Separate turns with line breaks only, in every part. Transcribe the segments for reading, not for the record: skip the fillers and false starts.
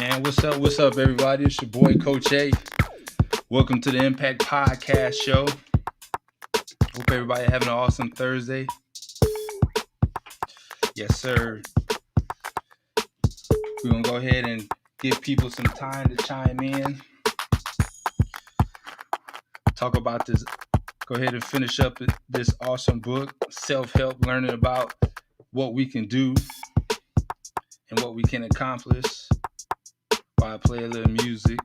man. What's up, everybody? It's your boy, Coach A. Welcome to the Mpact Podcast Show. Hope everybody having an awesome Thursday. Yes, sir. We're going to go ahead and give people some time to chime in. Talk about this. Go ahead and finish up this awesome book, Self-Help, learning about what we can do and what we can accomplish while I play a little music.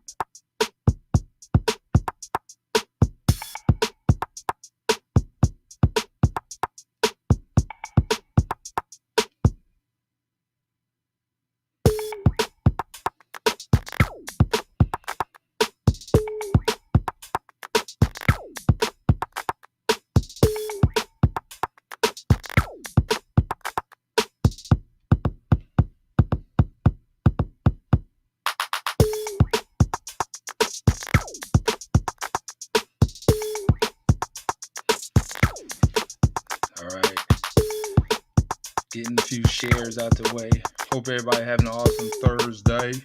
Getting a few shares out the way. Hope everybody having an awesome Thursday.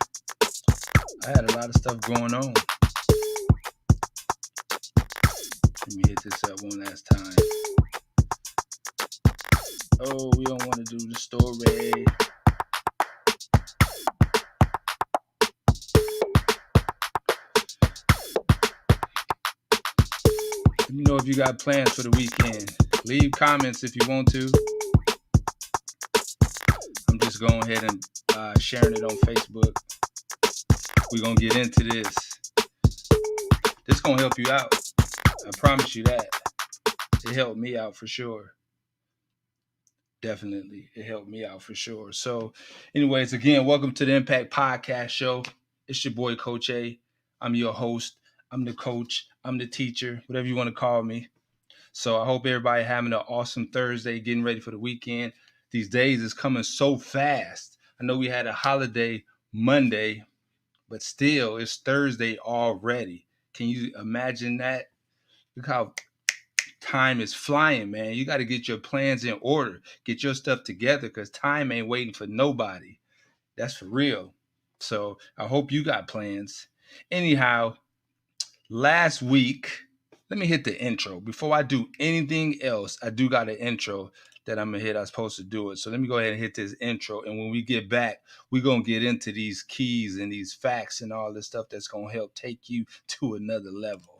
I had a lot of stuff going on. Let me hit this up one last time. Oh, we don't want to do the story. Let me know if you got plans for the weekend. Leave comments if you want to. I'm just going ahead and sharing it on Facebook. We're going to get into this. This is going to help you out. I promise you that. It helped me out for sure. Definitely. It helped me out for sure. So anyways, again, welcome to the Mpact Podcast Show. It's your boy, Coach A. I'm your host. I'm the coach. I'm the teacher, whatever you want to call me. So I hope everybody having an awesome Thursday, getting ready for the weekend. These days is coming so fast. I know we had a holiday Monday, but still it's Thursday already. Can you imagine that? Look how time is flying, man. You got to get your plans in order. Get your stuff together because time ain't waiting for nobody. That's for real. So I hope you got plans. Anyhow, last week, let me hit the intro. Before I do anything else, I do got an intro that I'm going to hit. I was supposed to do it. So let me go ahead and hit this intro. And when we get back, we're going to get into these keys and these facts and all this stuff that's going to help take you to another level.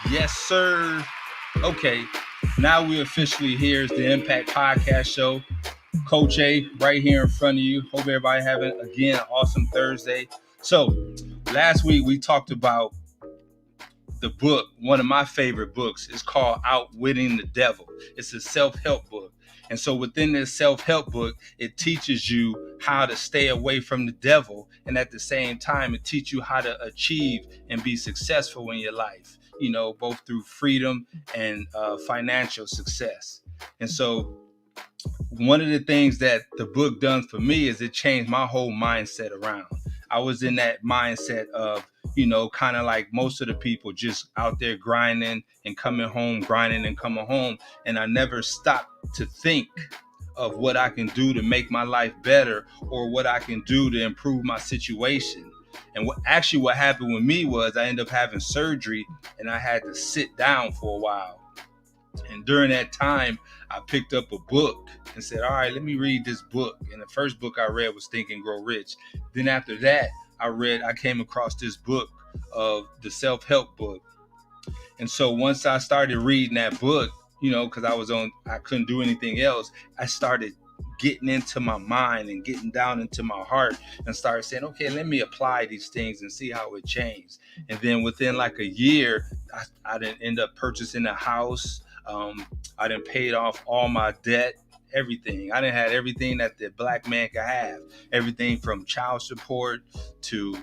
Yes, sir. Okay, now we officially here is the Mpact Podcast Show. Coach A right here in front of you. Hope everybody having, again, an awesome Thursday. So, last week we talked about the book, one of my favorite books. It's called Outwitting the Devil. It's a self-help book. And so within this self-help book, it teaches you how to stay away from the devil. And at the same time, it teaches you how to achieve and be successful in your life, you know, both through freedom and financial success. And so one of the things that the book done for me is it changed my whole mindset around. I was in that mindset of, you know, kind of like most of the people just out there grinding and coming home, grinding and coming home. And I never stopped to think of what I can do to make my life better or what I can do to improve my situation. And what happened with me was I ended up having surgery and I had to sit down for a while. And during that time, I picked up a book and said, all right, let me read this book. And the first book I read was Think and Grow Rich. Then after that, I came across this book of the self-help book. And so once I started reading that book, you know, because I couldn't do anything else, I started getting into my mind and getting down into my heart and started saying, okay, let me apply these things and see how it changed. And then within like a year, I didn't end up purchasing a house. I done paid off all my debt. everything. I done had everything that the black man could have. Everything from child support to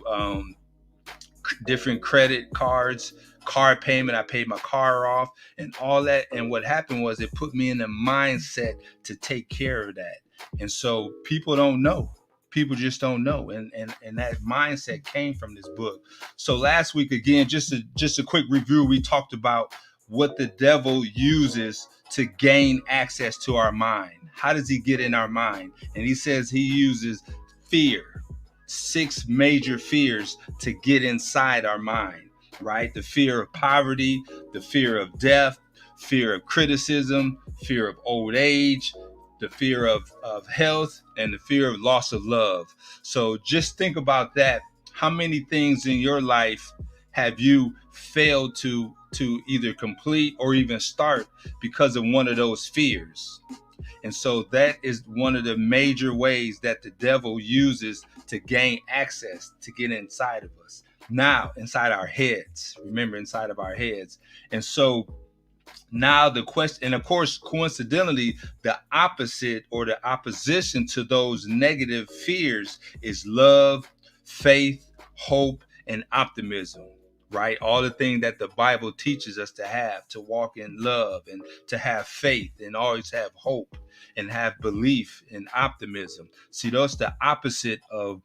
different credit cards, car payment. I paid my car off and all that. And what happened was it put me in the mindset to take care of that. And so people don't know. People just don't know. And that mindset came from this book. So last week, again, just a quick review, we talked about what the devil uses to gain access to our mind. How does he get in our mind? And he says he uses fear. 6 major fears to get inside our mind, right? The fear of poverty, the fear of death, fear of criticism, fear of old age, the fear of health, and the fear of loss of love. So just think about that. How many things in your life have you failed to either complete or even start because of one of those fears? And so that is one of the major ways that the devil uses to gain access, to get inside of us. Now, inside our heads, remember, inside of our heads. And so now the question, and of course, coincidentally, the opposite or the opposition to those negative fears is love, faith, hope, and optimism, right? All the things that the Bible teaches us to walk in love and to have faith and always have hope and have belief and optimism. See, that's the opposite of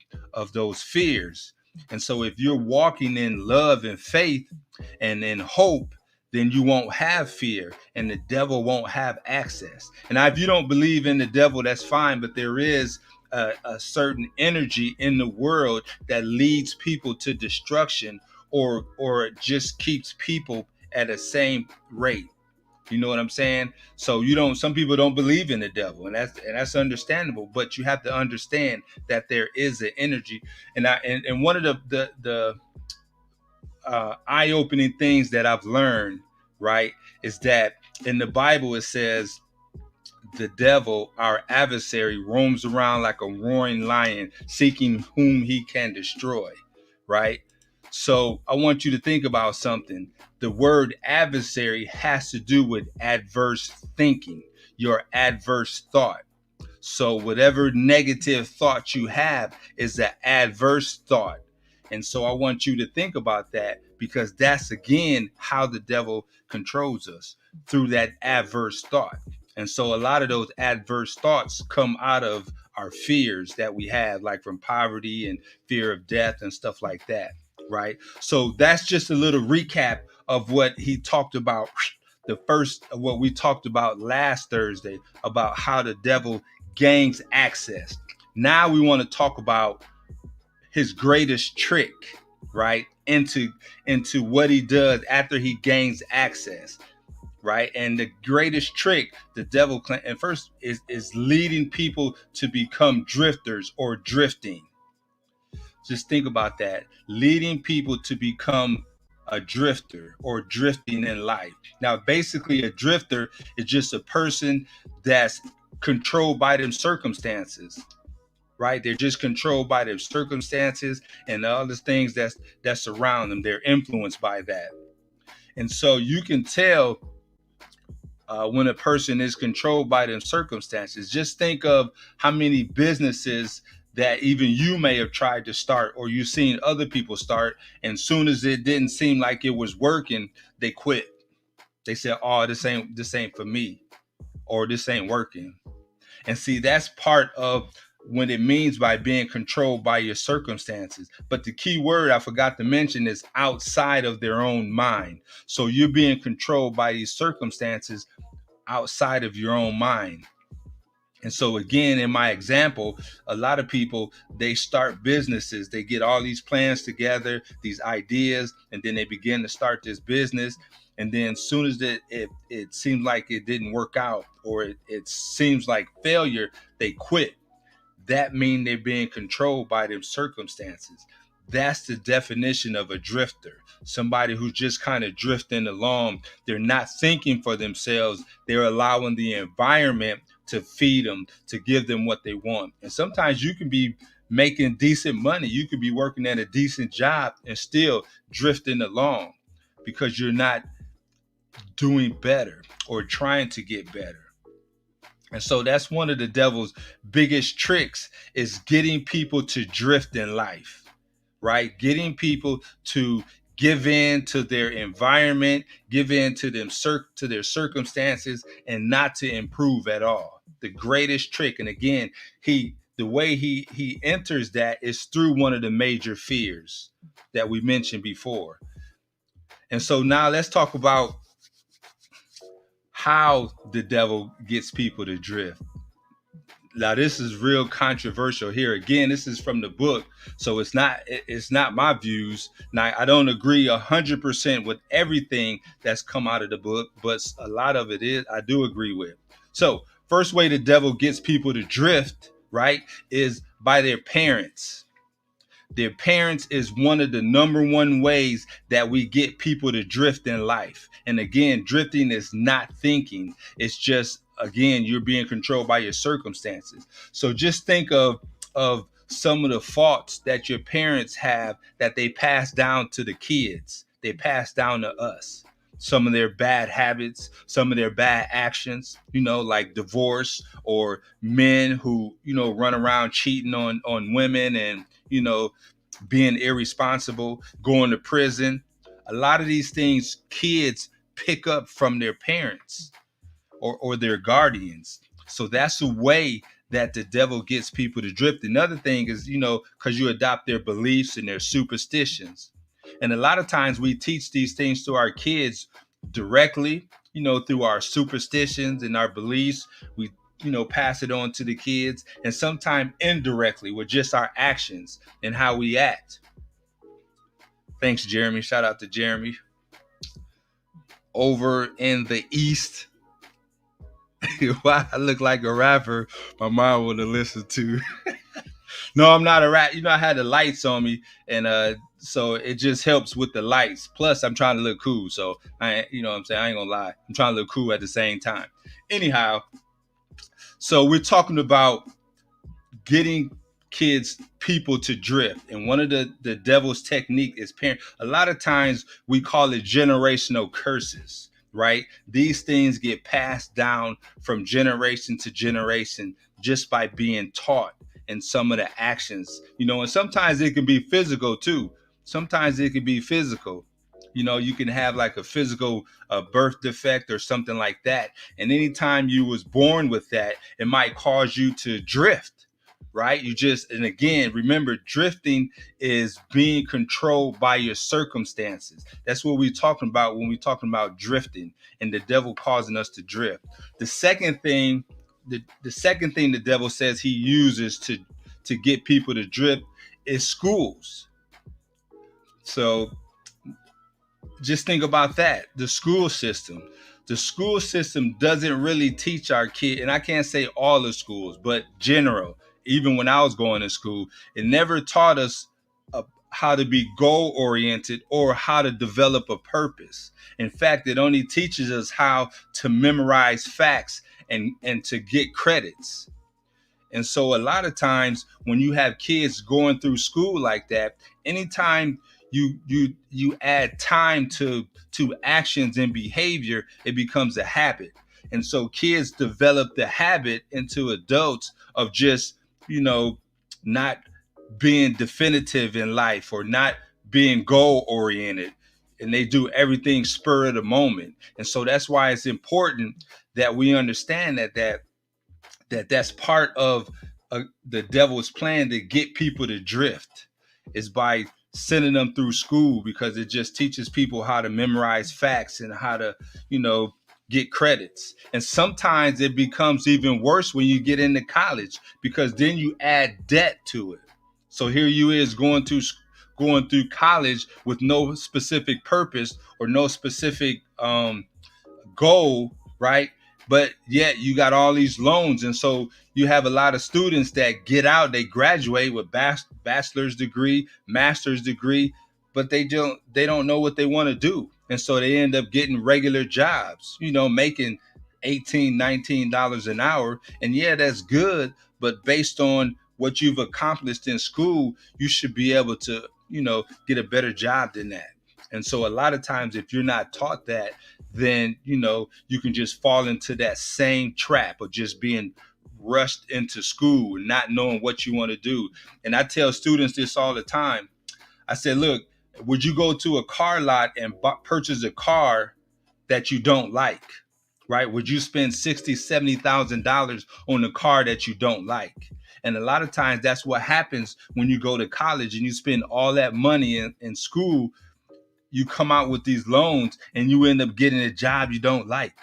those fears. And so if you're walking in love and faith and in hope, then you won't have fear and the devil won't have access. And if you don't believe in the devil, that's fine, but there is a certain energy in the world that leads people to destruction or just keeps people at a same rate. You know what I'm saying? So some people don't believe in the devil, and that's understandable, but you have to understand that there is an energy. And one of the eye-opening things that I've learned, right, is that in the Bible it says the devil, our adversary, roams around like a roaring lion, seeking whom he can destroy, right? So I want you to think about something. The word adversary has to do with adverse thinking, your adverse thought. So whatever negative thought you have is an adverse thought. And so I want you to think about that, because that's, again, how the devil controls us, through that adverse thought. And so a lot of those adverse thoughts come out of our fears that we have, like from poverty and fear of death and stuff like that, right? So that's just a little recap of what he talked about. The first, what we talked about last Thursday, about how the devil gains access. Now we want to talk about his greatest trick, right? Into what he does after he gains access, right? And the greatest trick the devil and first is leading people to become drifters or drifting. Just think about that. Leading people to become a drifter or drifting in life. Now, basically, a drifter is just a person that's controlled by them circumstances, right? They're just controlled by their circumstances and the other things that surround them. They're influenced by that. And so you can tell when a person is controlled by their circumstances. Just think of how many businesses that even you may have tried to start, or you've seen other people start, and soon as it didn't seem like it was working, they quit. They said, "Oh, this ain't for me," or "This ain't working." And see, that's part of what it means by being controlled by your circumstances. But the key word I forgot to mention is outside of their own mind. So you're being controlled by these circumstances outside of your own mind. And so again, in my example, a lot of people, they start businesses, they get all these plans together, these ideas, and then they begin to start this business. And then as soon as it seems like it didn't work out, or it seems like failure, they quit. That means they're being controlled by them circumstances. That's the definition of a drifter. Somebody who's just kind of drifting along. They're not thinking for themselves. They're allowing the environment to feed them, to give them what they want. And sometimes you can be making decent money. You could be working at a decent job and still drifting along because you're not doing better or trying to get better. And so that's one of the devil's biggest tricks, is getting people to drift in life, right? Getting people to give in to their environment, give in to to their circumstances, and not to improve at all. The greatest trick, and again, the way he enters that is through one of the major fears that we mentioned before. And so now let's talk about how the devil gets people to drift. Now this is real controversial here. Again, this is from the book, so it's not my views. Now I don't agree 100% with everything that's come out of the book, but a lot of it is I do agree with. So first way the devil gets people to drift, right, is by their parents. Their parents is one of the number one ways that we get people to drift in life. And again, drifting is not thinking. It's just, again, you're being controlled by your circumstances. So just think of some of the faults that your parents have that they pass down to the kids. They pass down to us. Some of their bad habits, some of their bad actions, like divorce, or men who, run around cheating on women, and, being irresponsible, going to prison. A lot of these things kids pick up from their parents or their guardians. So that's a way that the devil gets people to drift. Another thing is, because you adopt their beliefs and their superstitions. And a lot of times we teach these things to our kids directly, through our superstitions and our beliefs. We, pass it on to the kids, and sometimes indirectly with just our actions and how we act. Thanks, Jeremy. Shout out to Jeremy. Over in the East, why I look like a rapper my mom would have listened to. No, I'm not a rap. I had the lights on me, and so it just helps with the lights. Plus, I'm trying to look cool, so what I'm saying, I ain't gonna lie. I'm trying to look cool at the same time. Anyhow, so we're talking about getting people to drift, and one of the devil's technique is parent. A lot of times we call it generational curses, right? These things get passed down from generation to generation just by being taught, and some of the actions, and sometimes it can be physical too. Sometimes it can be physical. You can have like a physical birth defect or something like that, and anytime you was born with that, it might cause you to drift, right? And again, remember, drifting is being controlled by your circumstances. That's what we're talking about when we're talking about drifting, and the devil causing us to drift. The second thing the devil says he uses to get people to drift is schools. So just think about that. The school system. The school system doesn't really teach our kid, and I can't say all the schools, but general. Even when I was going to school, it never taught us how to be goal oriented or how to develop a purpose. In fact, it only teaches us how to memorize facts and to get credits. And so a lot of times when you have kids going through school like that, anytime you add time to actions and behavior, it becomes a habit. And so kids develop the habit into adults of just, not being definitive in life or not being goal oriented. And they do everything spur of the moment. And so that's why it's important that we understand that's part of the devil's plan to get people to drift, is by sending them through school, because it just teaches people how to memorize facts and how to, get credits. And sometimes it becomes even worse when you get into college, because then you add debt to it. So here you is going through college with no specific purpose or no specific goal, right? But yet you got all these loans, and so you have a lot of students that get out, they graduate with bachelor's degree, master's degree, but they don't know what they want to do, and so they end up getting regular jobs, making $18-19 an hour. And yeah, that's good, but based on what you've accomplished in school, you should be able to, get a better job than that. And so a lot of times, if you're not taught that, then you can just fall into that same trap of just being rushed into school and not knowing what you want to do. And I tell students this all the time. I said, look, would you go to a car lot and purchase a car that you don't like? Right? Would you spend $60,000-$70,000 on a car that you don't like? And a lot of times that's what happens when you go to college and you spend all that money in school. You come out with these loans and you end up getting a job you don't like.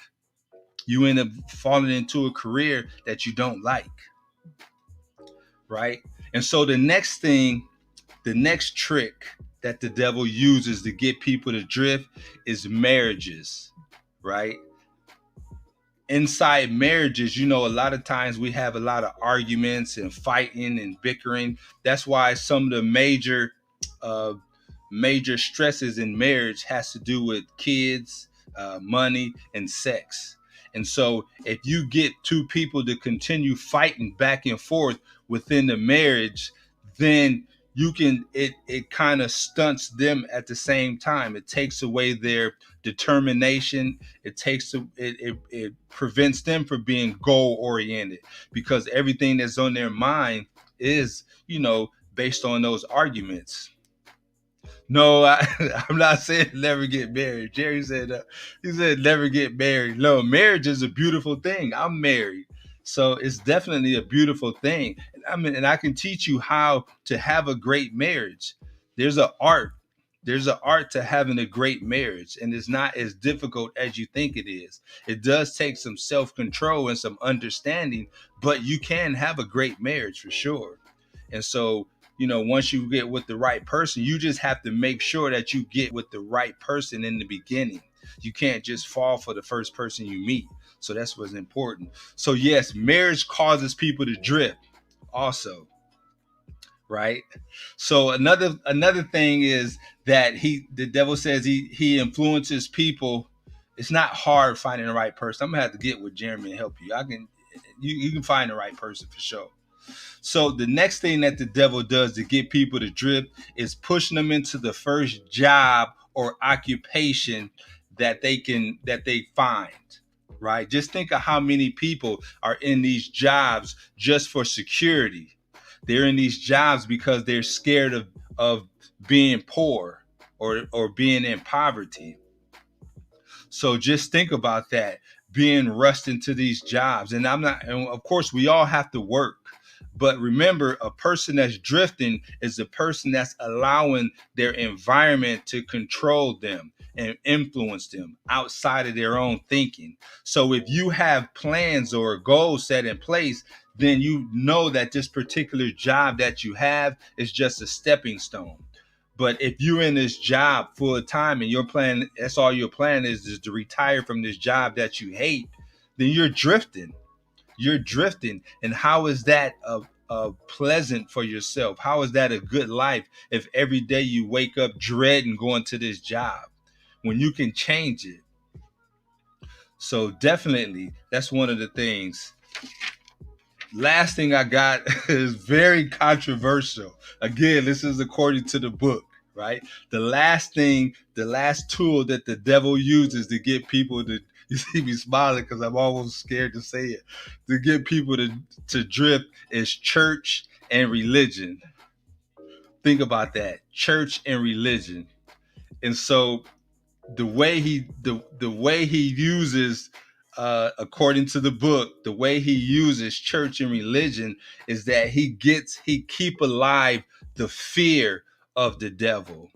You end up falling into a career that you don't like. Right? And so the next trick that the devil uses to get people to drift is marriages, right? Inside marriages, a lot of times we have a lot of arguments and fighting and bickering. That's why some of the major stresses in marriage has to do with kids, money, and sex. And so if you get two people to continue fighting back and forth within the marriage, then it kind of stunts them at the same time. It takes away their determination. It prevents them from being goal oriented, because everything that's on their mind is, based on those arguments. No, I'm not saying never get married. Jerry said he said never get married. No, marriage is a beautiful thing. I'm married, so it's definitely a beautiful thing. And I can teach you how to have a great marriage. There's an art. There's an art to having a great marriage, and it's not as difficult as you think it is. It does take some self-control and some understanding, but you can have a great marriage for sure. And so, once you get with the right person, you just have to make sure that you get with the right person in the beginning. You can't just fall for the first person you meet. So that's what's important. So yes, marriage causes people to drift also, right? So another thing is that the devil says he influences people. It's not hard finding the right person. I'm gonna have to get with Jeremy and help you. You can find the right person for sure. So the next thing that the devil does to get people to drift is pushing them into the first job or occupation that they find. Right? Just think of how many people are in these jobs just for security. They're in these jobs because they're scared of being poor or being in poverty. So just think about that, being rushed into these jobs. And of course, we all have to work. But remember, a person that's drifting is a person that's allowing their environment to control them and influence them outside of their own thinking. So if you have plans or a goal set in place, then you know that this particular job that you have is just a stepping stone. But if you're in this job full time and that's all your plan is to retire from this job that you hate, then you're drifting. You're drifting. And how is that pleasant for yourself? How is that a good life if every day you wake up dreading going to this job when you can change it? So definitely, that's one of the things. Last thing I got is very controversial. Again, this is according to the book, right? The last tool that the devil uses to get people to, you see me smiling because I'm almost scared to say it, to get people to drift is church and religion. Think about that, church and religion. And so the way he uses, according to the book, the way he uses church and religion is that he keep alive the fear of the devil.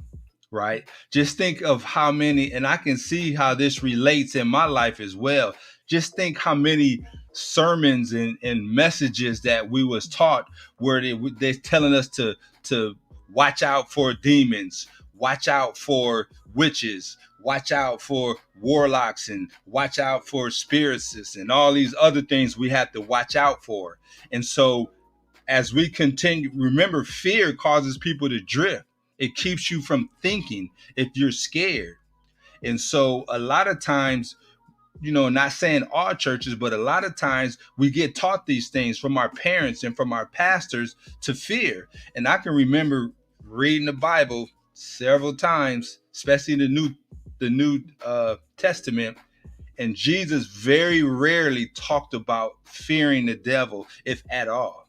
Right? Just think of how many, and I can see how this relates in my life as well. Just think how many sermons and messages that we was taught where they're telling us to watch out for demons, watch out for witches, watch out for warlocks, and watch out for spiritists and all these other things we have to watch out for. And so as we continue, remember, fear causes people to drift. It keeps you from thinking if you're scared. And so a lot of times, not saying all churches, but a lot of times we get taught these things from our parents and from our pastors to fear. And I can remember reading the Bible several times, especially the New Testament, and Jesus very rarely talked about fearing the devil, if at all.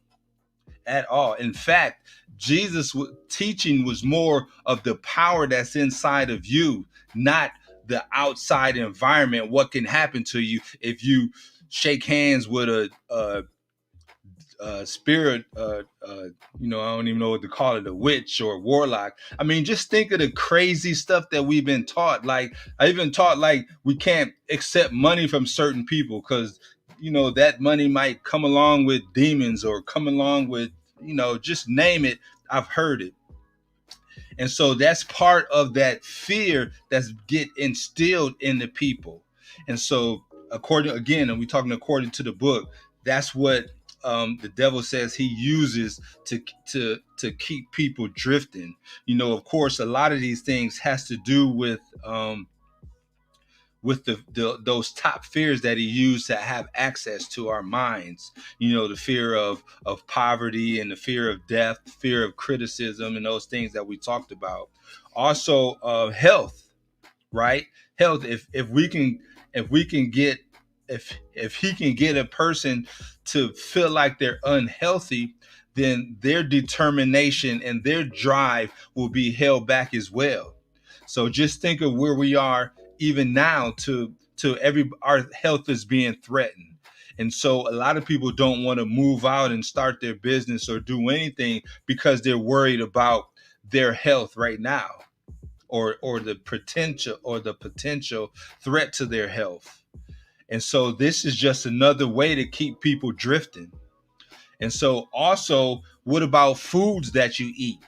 At all. In fact, Jesus' teaching was more of the power that's inside of you, not the outside environment. What can happen to you if you shake hands with a spirit, I don't even know what to call it, a witch or a warlock. I mean, just think of the crazy stuff that we've been taught. Like, I even taught like we can't accept money from certain people because, that money might come along with demons or come along with, just name it. I've heard it. And so that's part of that fear that's get instilled in the people. And so and we're talking according to the book, that's what the devil says he uses to keep people drifting. Of course, a lot of these things has to do with those top fears that he used to have access to our minds. The fear of poverty and the fear of death, fear of criticism, and those things that we talked about. Also, health, right? Health. If he can get a person to feel like they're unhealthy, then their determination and their drive will be held back as well. So just think of where we are even now to our health is being threatened. And so a lot of people don't want to move out and start their business or do anything because they're worried about their health right now, or the potential threat to their health. And so this is just another way to keep people drifting. And so also, what about foods that you eat?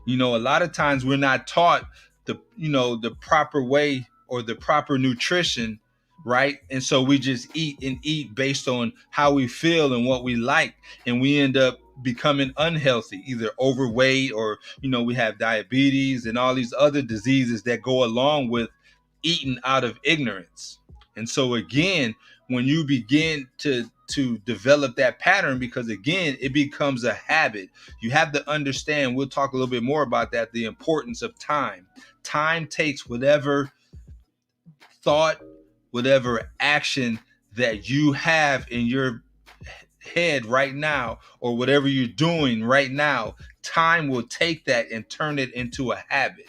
A lot of times we're not taught the proper way or the proper nutrition, right? And so we just eat based on how we feel and what we like. And we end up becoming unhealthy, either overweight or, we have diabetes and all these other diseases that go along with eating out of ignorance. And so again, when you begin to develop that pattern, because again, it becomes a habit. You have to understand, we'll talk a little bit more about that, the importance of time. Time takes whatever thought, whatever action that you have in your head right now, or whatever you're doing right now, time will take that and turn it into a habit.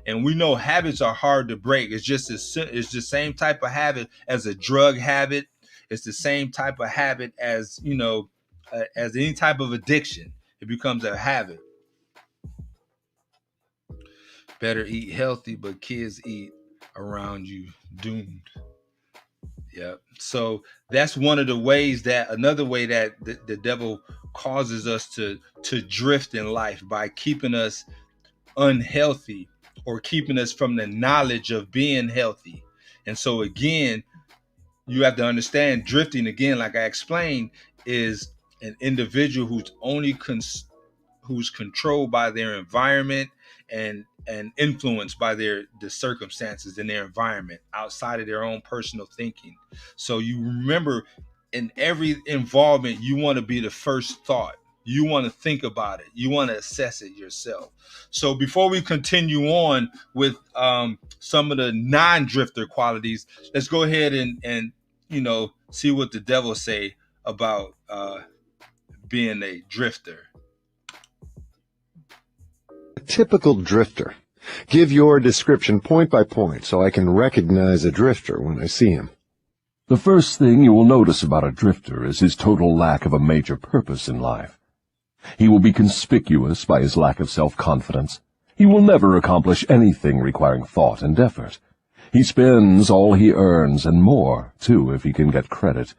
And we know habits are hard to break. It's the same type of habit as a drug habit. It's the same type of habit as any type of addiction. It becomes a habit. Better eat healthy, but kids eat around you doomed. Yeah. So that's another way that the devil causes us to drift in life, by keeping us unhealthy or keeping us from the knowledge of being healthy. And so again, you have to understand, drifting, again, like I explained, is an individual who's controlled by their environment and influenced by the circumstances in their environment outside of their own personal thinking. So you remember, in every involvement, you want to be the first thought. You want to think about it. You want to assess it yourself. So before we continue on with some of the non-drifter qualities, let's go ahead and see what the devil say about being a drifter.
A typical drifter. Give your description point by point so I can recognize a drifter when I see him.
The first thing you will notice about a drifter is his total lack of a major purpose in life. He will be conspicuous by his lack of self-confidence. He will never accomplish anything requiring thought and effort. He spends all he earns, and more, too, if he can get credit.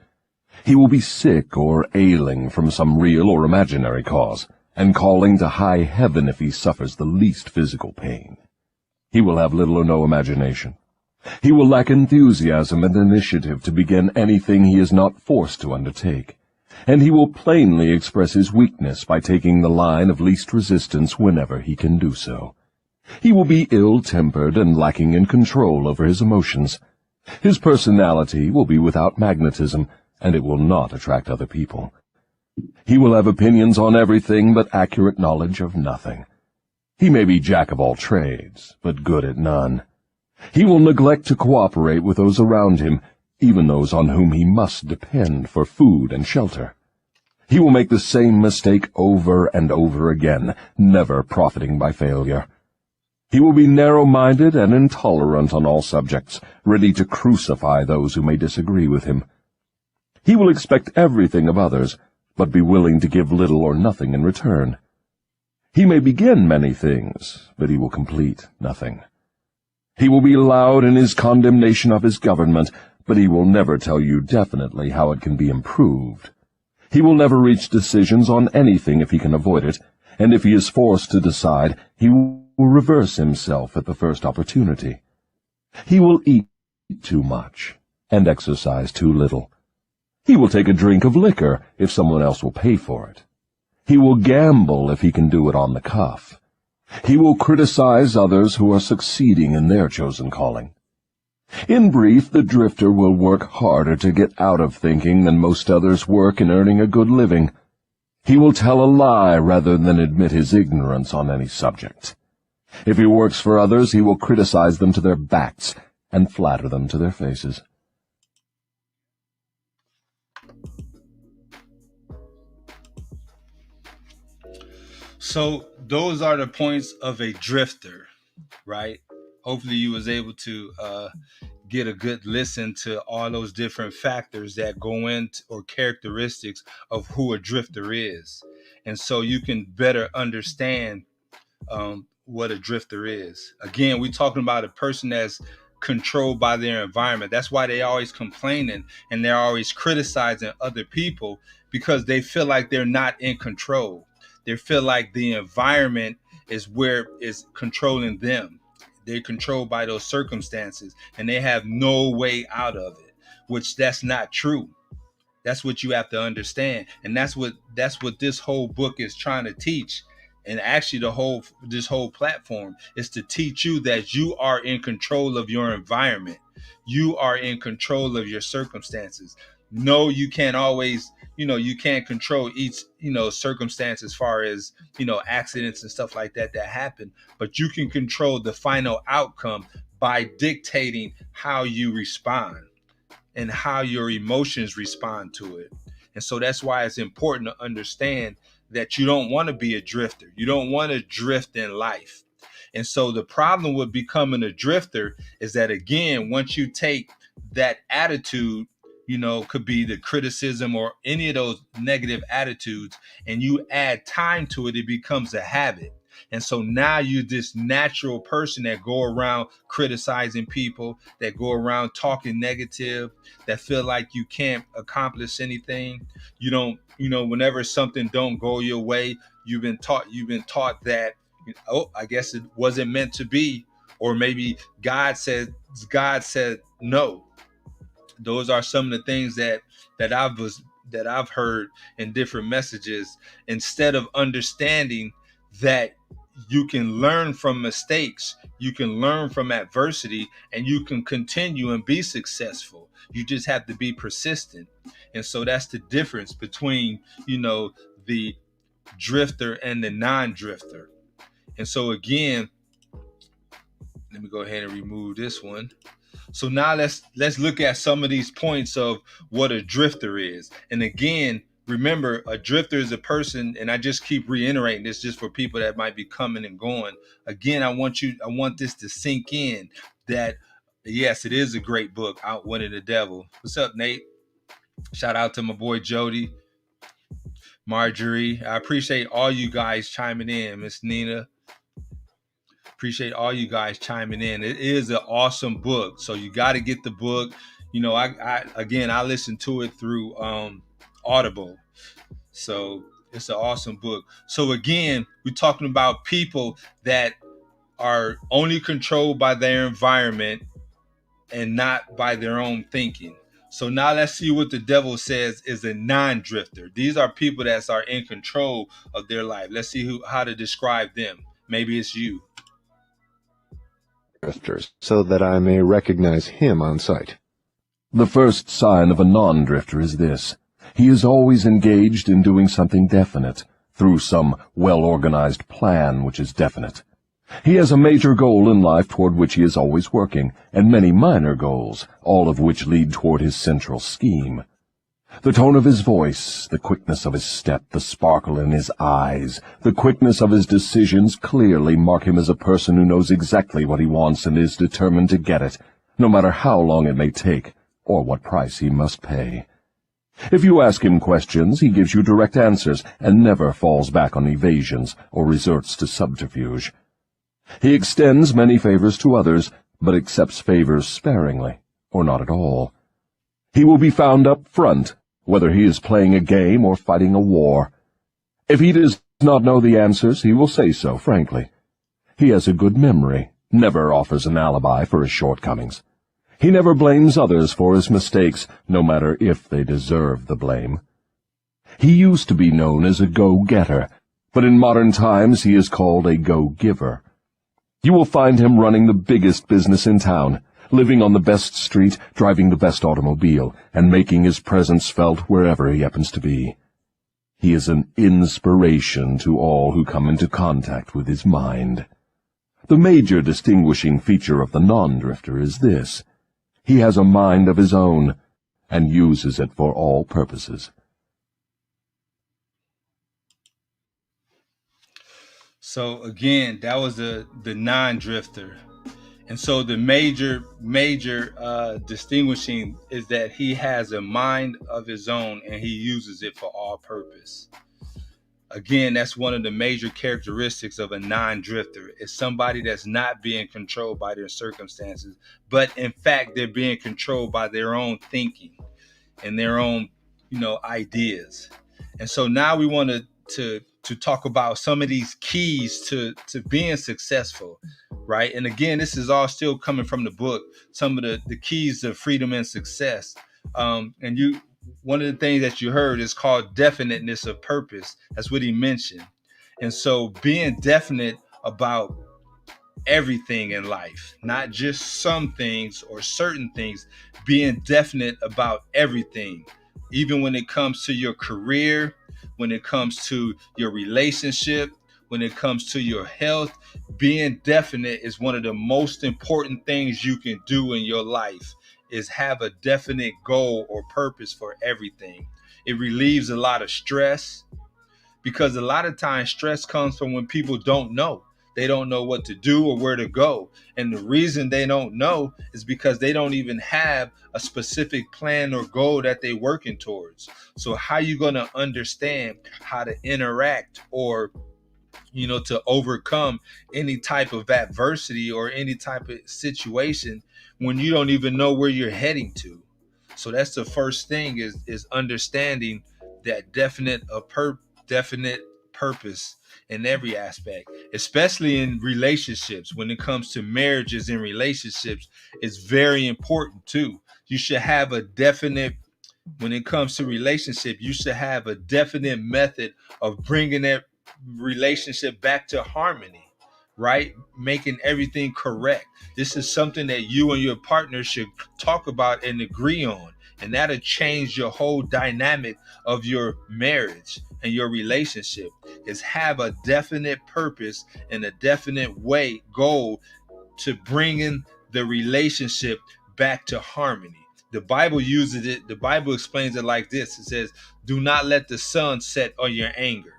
He will be sick or ailing from some real or imaginary cause, and calling to high heaven if he suffers the least physical pain. He will have little or no imagination. He will lack enthusiasm and initiative to begin anything he is not forced to undertake. And he will plainly express his weakness by taking the line of least resistance whenever he can do so. He will be ill-tempered and lacking in control over his emotions. His personality will be without magnetism, and it will not attract other people. He will have opinions on everything but accurate knowledge of nothing. He may be jack of all trades, but good at none. He will neglect to cooperate with those around him, even those on whom he must depend for food and shelter. He will make the same mistake over and over again, never profiting by failure. He will be narrow-minded and intolerant on all subjects, ready to crucify those who may disagree with him. He will expect everything of others, but be willing to give little or nothing in return. He may begin many things, but he will complete nothing. He will be loud in his condemnation of his government, but he will never tell you definitely how it can be improved. He will never reach decisions on anything if he can avoid it, and if he is forced to decide, he will reverse himself at the first opportunity. He will eat too much and exercise too little. He will take a drink of liquor if someone else will pay for it. He will gamble if he can do it on the cuff. He will criticize others who are succeeding in their chosen calling. In brief, the drifter will work harder to get out of thinking than most others work in earning a good living. He will tell a lie rather than admit his ignorance on any subject. If he works for others, he will criticize them to their backs and flatter them to their faces.
So those are the points of a drifter, right? Hopefully you was able to get a good listen to all those different factors that go into or characteristics of who a drifter is. And so you can better understand what a drifter is. Again, we're talking about a person that's controlled by their environment. That's why they always complaining and they're always criticizing other people, because they feel like they're not in control. They feel like the environment is where is controlling them. They're controlled by those circumstances and they have no way out of it, which that's not true. That's what you have to understand. And that's what this whole book is trying to teach. And actually this whole platform is to teach you that you are in control of your environment. You are in control of your circumstances. No, you can't always, you can't control each, circumstance as far as, accidents and stuff like that happen, but you can control the final outcome by dictating how you respond and how your emotions respond to it. And so that's why it's important to understand that you don't want to be a drifter. You don't want to drift in life. And so the problem with becoming a drifter is that, again, once you take that attitude, could be the criticism or any of those negative attitudes, and you add time to it, it becomes a habit. And so now you're this natural person that go around criticizing people, that go around talking negative, that feel like you can't accomplish anything. You don't, whenever something don't go your way, you've been taught that, I guess it wasn't meant to be, or maybe God said no. Those are some of the things that I've heard in different messages, instead of understanding that you can learn from mistakes, you can learn from adversity, and you can continue and be successful. You just have to be persistent. And so that's the difference between, the drifter and the non-drifter. And so again, let me go ahead and remove this one. So now let's look at some of these points of what a drifter is. And again, remember, a drifter is a person, and I just keep reiterating this just for people that might be coming and going. Again, I want this to sink in that, yes, it is a great book, Outwitting the Devil. What's up, Nate? Shout out to my boy Jody, Marjorie. I appreciate all you guys chiming in. Miss Nina. Appreciate all you guys chiming in. It is an awesome book, so you got to get the book. I listened to it through Audible, so it's an awesome book. So again, we're talking about people that are only controlled by their environment and not by their own thinking. So now let's see what the devil says is a non-drifter. These are people that are in control of their life. Let's see how to describe them. Maybe it's you.
Drifters, so that I may recognize him on sight.
The first sign of a non-drifter is this: he is always engaged in doing something definite, through some well-organized plan which is definite. He has a major goal in life toward which he is always working, and many minor goals, all of which lead toward his central scheme. The tone of his voice, the quickness of his step, the sparkle in his eyes, the quickness of his decisions clearly mark him as a person who knows exactly what he wants and is determined to get it, no matter how long it may take, or what price he must pay. If you ask him questions, he gives you direct answers and never falls back on evasions or resorts to subterfuge. He extends many favors to others, but accepts favors sparingly, or not at all. He will be found up front, whether he is playing a game or fighting a war. If he does not know the answers, he will say so frankly. He has a good memory, never offers an alibi for his shortcomings. He never blames others for his mistakes, no matter if they deserve the blame. He used to be known as a go-getter, but in modern times he is called a go-giver. You will find him running the biggest business in town, living on the best street, driving the best automobile, and making his presence felt wherever he happens to be. He is an inspiration to all who come into contact with his mind. The major distinguishing feature of the non-drifter is this: he has a mind of his own, and uses it for all purposes.
So again, that was the non-drifter. And so the major distinguishing is that he has a mind of his own and he uses it for all purpose. Again, that's one of the major characteristics of a non-drifter. It's somebody that's not being controlled by their circumstances, but in fact, they're being controlled by their own thinking and their own, ideas. And so now we want to talk about some of these keys to being successful, right? And again, this is all still coming from the book, some of the keys to freedom and success. One of the things that you heard is called definiteness of purpose. That's what he mentioned. And so being definite about everything in life, not just some things or certain things, being definite about everything, even when it comes to your career, when it comes to your relationship, when it comes to your health. Being definite is one of the most important things you can do in your life, is have a definite goal or purpose for everything. It relieves a lot of stress, because a lot of times stress comes from when people don't know. They don't know what to do or where to go. And the reason they don't know is because they don't even have a specific plan or goal that they're working towards. So how are you going to understand how to interact or to overcome any type of adversity or any type of situation when you don't even know where you're heading to? So that's the first thing, is understanding that definite purpose in every aspect, especially in relationships. When it comes to marriages and relationships, it's very important too. You should have a definite When it comes to relationship, you should have a definite method of bringing that relationship back to harmony, right? Making everything correct. This is something that you and your partner should talk about and agree on. And that'll change your whole dynamic of your marriage and your relationship. Is have a definite purpose and a definite goal to bringing the relationship back to harmony. The Bible uses it. The Bible explains it like this. It says, do not let the sun set on your anger.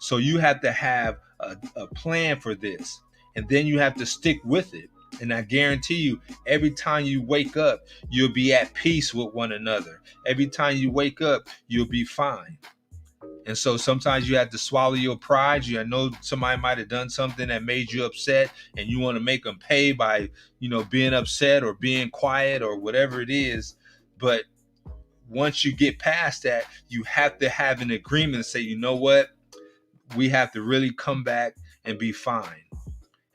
So you have to have a plan for this. And then you have to stick with it. And I guarantee you, every time you wake up, you'll be at peace with one another. Every time you wake up, you'll be fine. And so sometimes you have to swallow your pride. You know somebody might have done something that made you upset, and you want to make them pay by, being upset or being quiet or whatever it is. But once you get past that, you have to have an agreement and say, you know what? We have to really come back and be fine.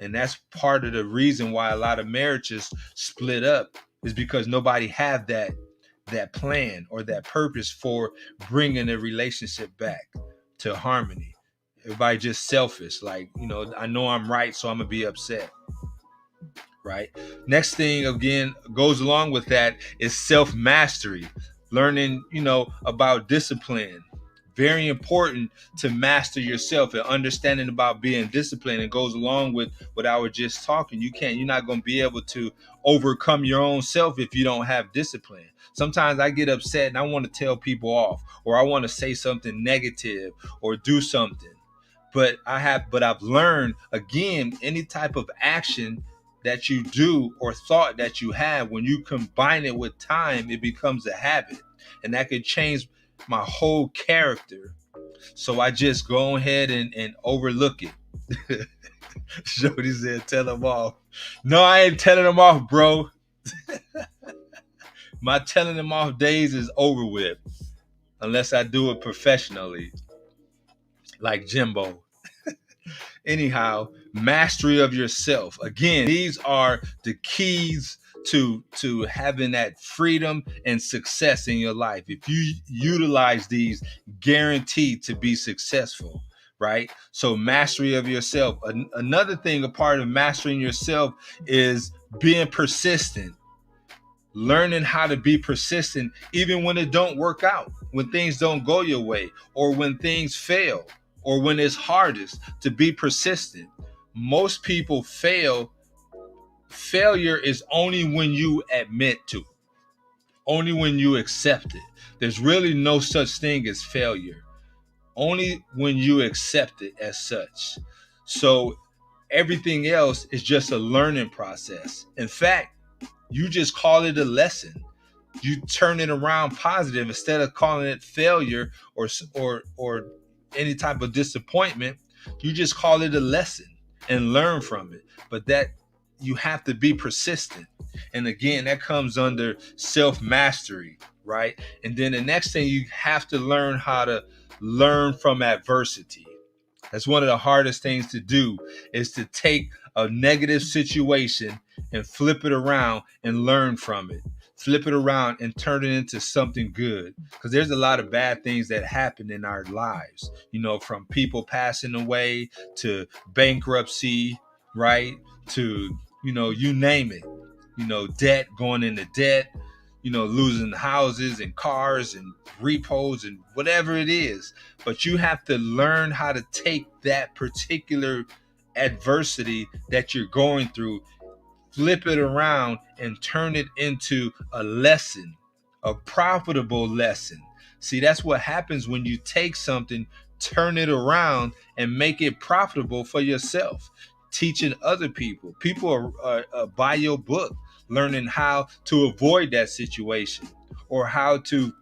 And that's part of the reason why a lot of marriages split up, is because nobody had that plan or that purpose for bringing a relationship back to harmony. Everybody just selfish, like, I know I'm right, so I'm gonna be upset, right? Next thing, again, goes along with that is self-mastery, learning about discipline. Very important to master yourself, and understanding about being disciplined. It goes along with what I was just talking. You're not going to be able to overcome your own self if you don't have discipline. Sometimes I get upset and I want to tell people off, or I want to say something negative or do something. But I've learned, again, any type of action that you do or thought that you have, when you combine it with time, it becomes a habit, and that could change my whole character. So I just go ahead and overlook it. Jody said, tell them off. No, I ain't telling them off, bro. My telling them off days is over with, unless I do it professionally, like Jimbo. Anyhow, mastery of yourself. Again, these are the keys to having that freedom and success in your life. If you utilize these, guaranteed to be successful, right? So mastery of yourself. Another thing, a part of mastering yourself, is being persistent. Learning how to be persistent even when it don't work out, when things don't go your way, or when things fail, or when it's hardest, to be persistent. Most people fail. Failure is only when you admit to, only when you accept it. There's really no such thing as failure, only when you accept it as such. So everything else is just a learning process. In fact, you just call it a lesson. You turn it around positive instead of calling it failure or any type of disappointment. You just call it a lesson and learn from it. But that you have to be persistent. And again, that comes under self-mastery, right? And then the next thing, you have to learn how to learn from adversity. That's one of the hardest things to do, is to take a negative situation and flip it around and learn from it. Flip it around and turn it into something good. Because there's a lot of bad things that happen in our lives, from people passing away to bankruptcy, right? To, you name it, debt, going into debt, losing houses and cars and repos and whatever it is. But you have to learn how to take that particular adversity that you're going through, flip it around, and turn it into a lesson, a profitable lesson. See, that's what happens when you take something, turn it around, and make it profitable for yourself. Teaching other people. People are buy your book, learning how to avoid that situation or how to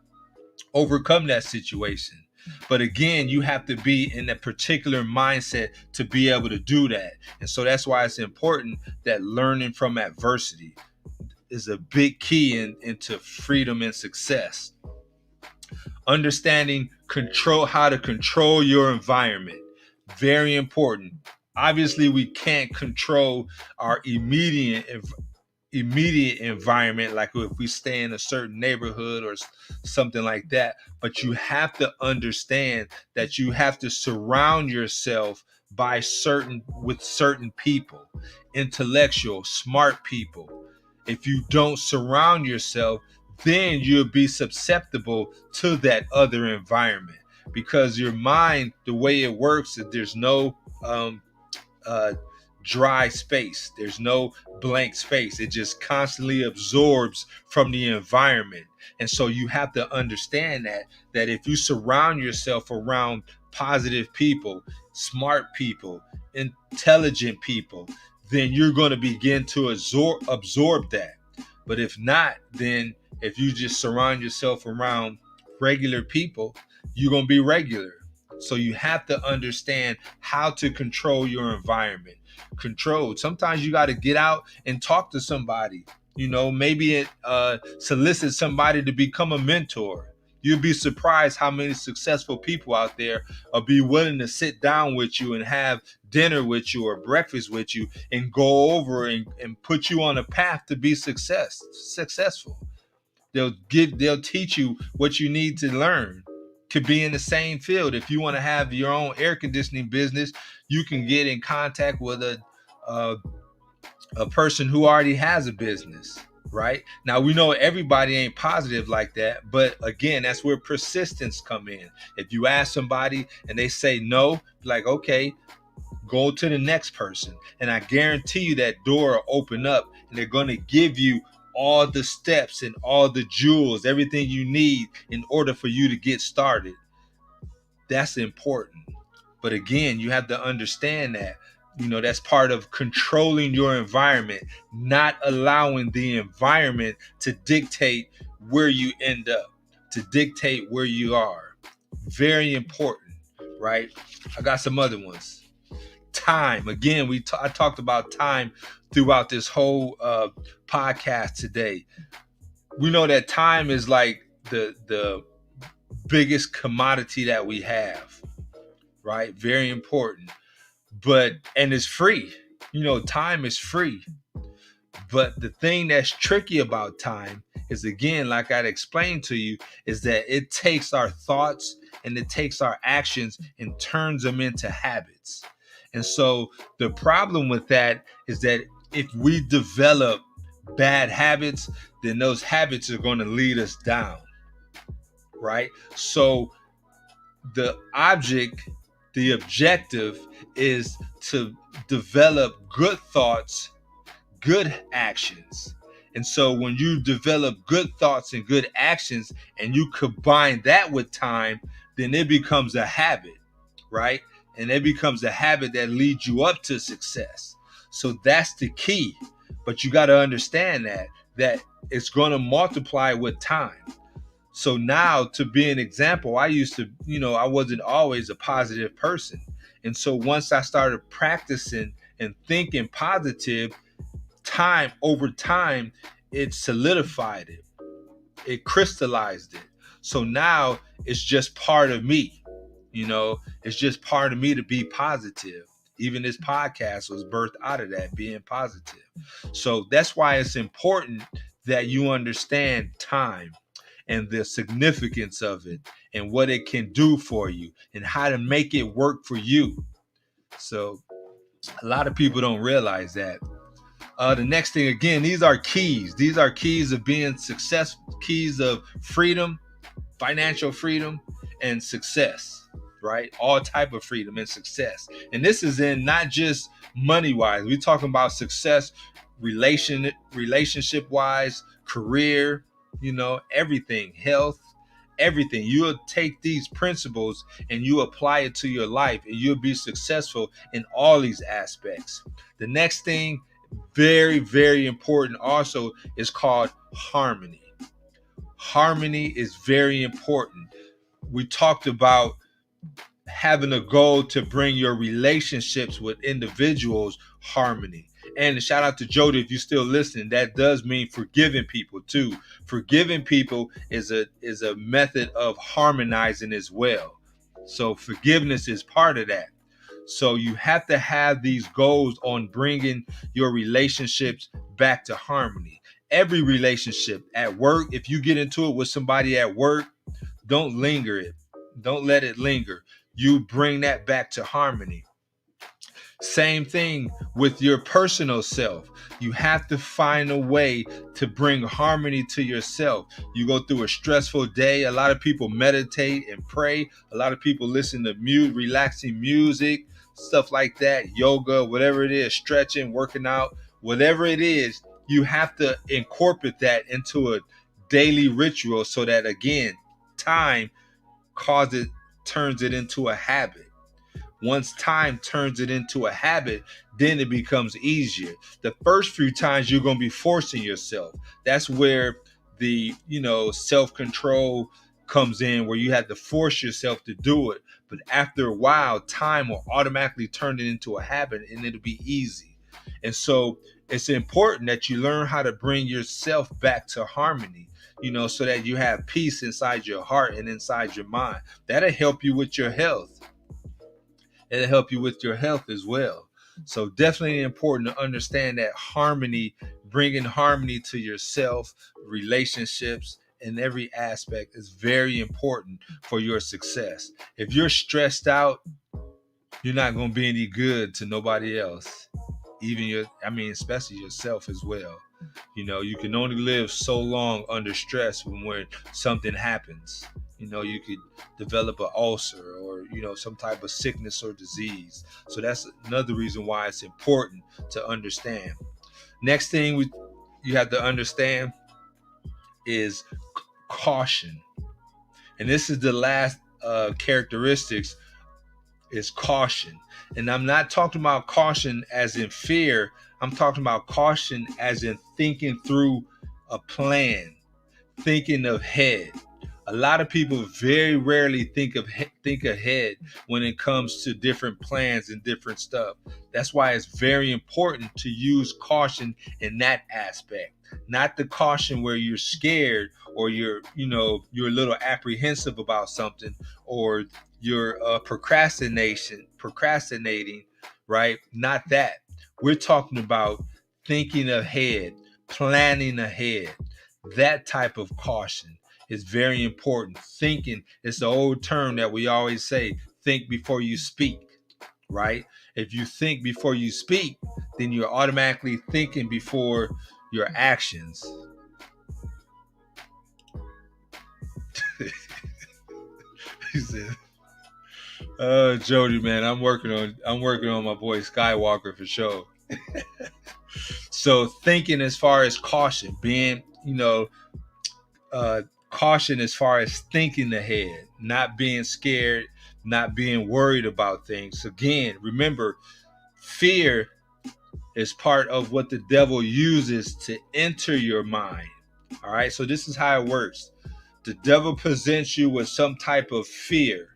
overcome that situation. But again, you have to be in a particular mindset to be able to do that. And so that's why it's important that learning from adversity is a big key into freedom and success. Understanding how to control your environment. Very important. Obviously, we can't control our immediate environment, like if we stay in a certain neighborhood or something like that. But you have to understand that you have to surround yourself with certain people, intellectual, smart people. If you don't surround yourself, then you'll be susceptible to that other environment, because your mind, the way it works, is there's no dry space. There's no blank space. It just constantly absorbs from the environment. And so you have to understand that if you surround yourself around positive people, smart people, intelligent people, then you're going to begin to absorb that. But if not, then if you just surround yourself around regular people, you're going to be regular. So you have to understand how to control your environment. Sometimes you got to get out and talk to somebody. Maybe solicit somebody to become a mentor. You'll be surprised how many successful people out there will be willing to sit down with you and have dinner with you or breakfast with you and go over and put you on a path to be successful. They'll teach you what you need to learn. Could be in the same field. If you want to have your own air conditioning business, you can get in contact with a person who already has a business. right? Now we know everybody ain't positive like that, but again, that's where persistence come in. If you ask somebody and they say no, like, okay, go to the next person. And I guarantee you that door will open up and they're going to give you all the steps and all the jewels, everything you need in order for you to get started. That's important. But again, you have to understand that, that's part of controlling your environment, not allowing the environment to dictate where you end up, to dictate where you are. Very important, right? I got some other ones. Time. Again, I talked about time throughout this whole podcast today. We know that time is like the biggest commodity that we have, right? Very important. And it's free. Time is free. But the thing that's tricky about time is, again, like I'd explained to you, is that it takes our thoughts and it takes our actions and turns them into habits. And so the problem with that is that if we develop bad habits, then those habits are going to lead us down, right? So the objective is to develop good thoughts, good actions. And so when you develop good thoughts and good actions and you combine that with time, then it becomes a habit, right? And it becomes a habit that leads you up to success. So that's the key. But you got to understand that it's going to multiply with time. So now, to be an example, I used to, I wasn't always a positive person. And so once I started practicing and thinking positive, over time, it solidified it. It crystallized it. So now it's just part of me. It's just part of me to be positive. Even this podcast was birthed out of that, being positive. So that's why it's important that you understand time and the significance of it and what it can do for you and how to make it work for you. So a lot of people don't realize that. The next thing, again, these are keys. These are keys of being successful, keys of freedom, financial freedom, and success, right? All type of freedom and success. And this is in not just money-wise. We're talking about success relationship wise, career, everything, health, everything. You'll take these principles and you apply it to your life and you'll be successful in all these aspects. The next thing, very, very important also, is called harmony. Harmony is very important. We talked about having a goal to bring your relationships with individuals harmony. And shout out to Jody, if you're still listening, that does mean forgiving people too. Forgiving people is a method of harmonizing as well. So forgiveness is part of that. So you have to have these goals on bringing your relationships back to harmony. Every relationship at work, if you get into it with somebody at work, don't linger it. Don't let it linger. You bring that back to harmony. Same thing with your personal self. You have to find a way to bring harmony to yourself. You go through a stressful day. A lot of people meditate and pray. A lot of people listen to relaxing music, stuff like that, yoga, whatever it is, stretching, working out, whatever it is. You have to incorporate that into a daily ritual so that, again, time turns it into a habit. Once time turns it into a habit, then it becomes easier. The first few times you're going to be forcing yourself. That's where the, self-control comes in, where you have to force yourself to do it. But after a while, time will automatically turn it into a habit and it'll be easy. And so it's important that you learn how to bring yourself back to harmony, so that you have peace inside your heart and inside your mind. That'll help you with your health. It'll help you with your health as well. So definitely important to understand that harmony, bringing harmony to yourself, relationships, in every aspect is very important for your success. If you're stressed out, you're not going to be any good to nobody else. Especially yourself as well. You can only live so long under stress when something happens. You could develop an ulcer or, some type of sickness or disease. So that's another reason why it's important to understand. Next thing you have to understand is caution. And this is the last characteristics is caution. And I'm not talking about caution as in fear. I'm talking about caution as in thinking through a plan, thinking ahead. A lot of people very rarely think ahead when it comes to different plans and different stuff. That's why it's very important to use caution in that aspect. Not the caution where you're scared or you're a little apprehensive about something, or you're procrastinating, right? Not that. We're talking about thinking ahead, planning ahead. That type of caution is very important. Thinking, it's the old term that we always say, think before you speak, right? If you think before you speak, then you're automatically thinking before your actions. He said, Jody, man, I'm working on my boy Skywalker for sure. So thinking as far as caution, being, caution as far as thinking ahead, not being scared, not being worried about things. Again, remember, fear is part of what the devil uses to enter your mind. All right, so this is how it works. The devil presents you with some type of fear.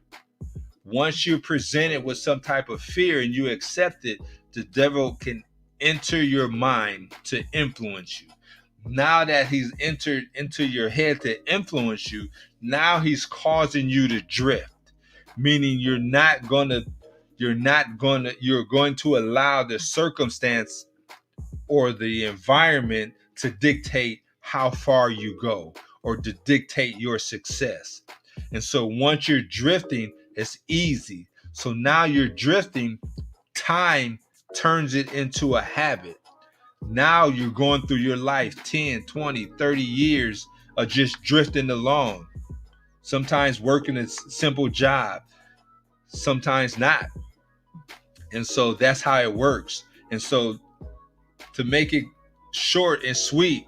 Once you're presented with some type of fear and you accept it, the devil can enter your mind to influence you. Now that he's entered into your head to influence you, now he's causing you to drift, meaning you're going to allow the circumstance or the environment to dictate how far you go or to dictate your success. And so once you're drifting, it's easy. So now you're drifting, time turns it into a habit. Now you're going through your life 10, 20, 30 years of just drifting along. Sometimes working a simple job, sometimes not. And so that's how it works. And so to make it short and sweet,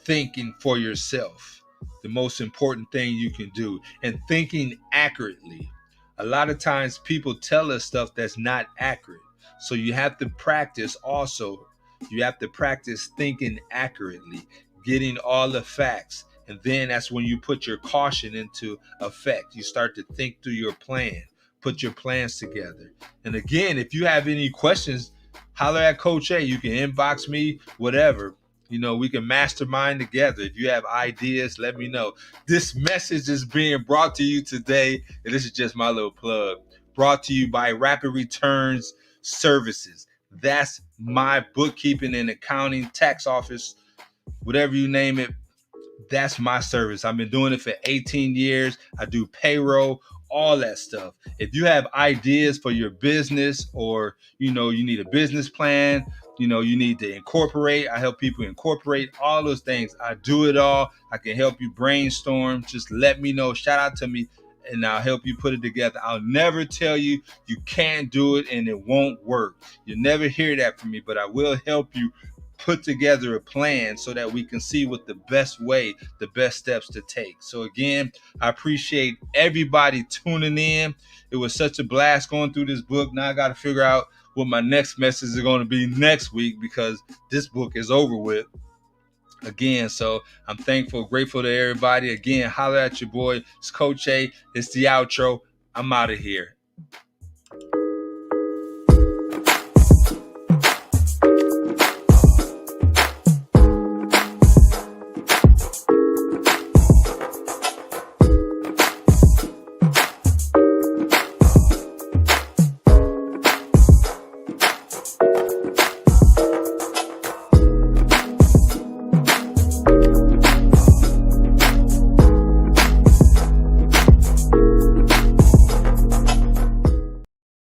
thinking for yourself, the most important thing you can do, and thinking accurately. A lot of times people tell us stuff that's not accurate. So you have to practice also. You have to practice thinking accurately, getting all the facts. And then that's when you put your caution into effect. You start to think through your plan, put your plans together. And again, if you have any questions, holler at Coach A. You can inbox me, whatever. We can mastermind together. If you have ideas, let me know. This message is being brought to you today, and this is just my little plug, brought to you by Rapid Returns Services. That's my bookkeeping and accounting, tax office, whatever you name it. That's my service. I've been doing it for 18 years. I do payroll, all that stuff. If you have ideas for your business, or you need a business plan, you need to incorporate, I help people incorporate all those things. I do it all. I can help you brainstorm. Just let me know, shout out to me, and I'll help you put it together. I'll never tell you can't do it and it won't work. You'll never hear that from me, but I will help you put together a plan so that we can see what the best steps to take. So again, I appreciate everybody tuning in. It was such a blast going through this book. Now I got to figure out what my next message is going to be next week, because this book is over with. Again, so I'm thankful, grateful to everybody. Again, holler at your boy. It's Coach A. It's the outro. I'm out of here.